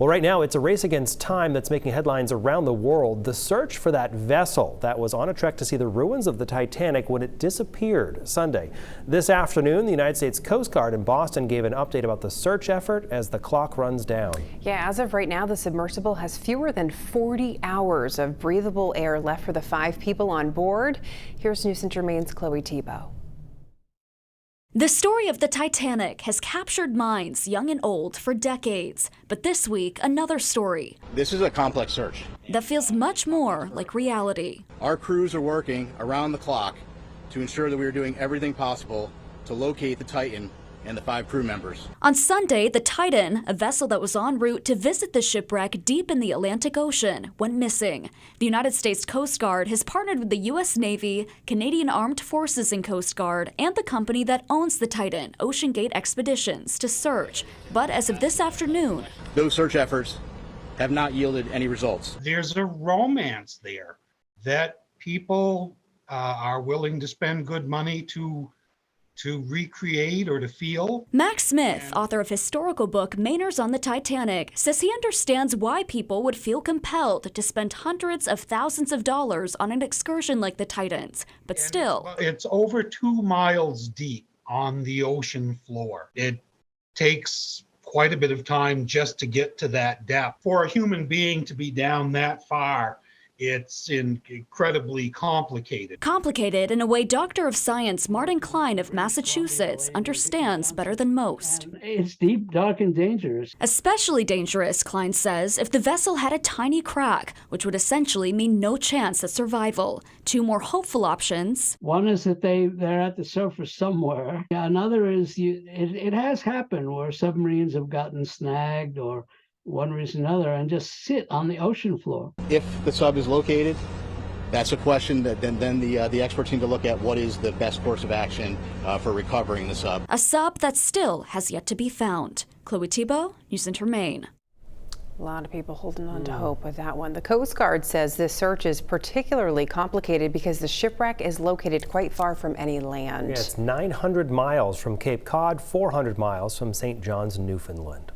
Well, right now it's a race against time that's making headlines around the world. The search for that vessel that was on a trek to see the ruins of the Titanic when it disappeared Sunday. This afternoon, the United States Coast Guard in Boston gave an update about the search effort as the clock runs down. Yeah, as of right now, the submersible has fewer than 40 hours of breathable air left for the 5 people on board. Here's News Center Maine's Chloe Tebow. The story of the Titanic has captured minds young and old for decades. But this week, another story. This is a complex search that feels much more like reality. Our crews are working around the clock to ensure that we are doing everything possible to locate the Titan and the 5 crew members. On Sunday, the Titan, a vessel that was en route to visit the shipwreck deep in the Atlantic Ocean, went missing. The United States Coast Guard has partnered with the U.S. Navy, Canadian Armed Forces and Coast Guard, and the company that owns the Titan, Ocean Gate Expeditions, to search. But as of this afternoon, those search efforts have not yielded any results. There's a romance there that people are willing to spend good money to recreate or to feel. Max Smith, author of historical book Mainers on the Titanic, says he understands why people would feel compelled to spend hundreds of thousands of dollars on an excursion like the Titan's. But still, it's over 2 miles deep on the ocean floor. It takes quite a bit of time just to get to that depth. For a human being to be down that far, it's incredibly complicated. Complicated in a way Doctor of Science Martin Klein of Massachusetts understands better than most. It's deep, dark, and dangerous. Especially dangerous, Klein says, if the vessel had a tiny crack, which would essentially mean no chance at survival. 2 more hopeful options. One is that they're at the surface somewhere. Another is it has happened where submarines have gotten snagged or one reason or another and just sit on the ocean floor. If the sub is located, that's a question that then the experts need to look at what is the best course of action for recovering the sub. A sub that still has yet to be found. Chloe Tebow, News Center Maine. A lot of people holding on to hope with that one. The Coast Guard says this search is particularly complicated because the shipwreck is located quite far from any land. Yeah, it's 900 miles from Cape Cod, 400 miles from St. John's, Newfoundland.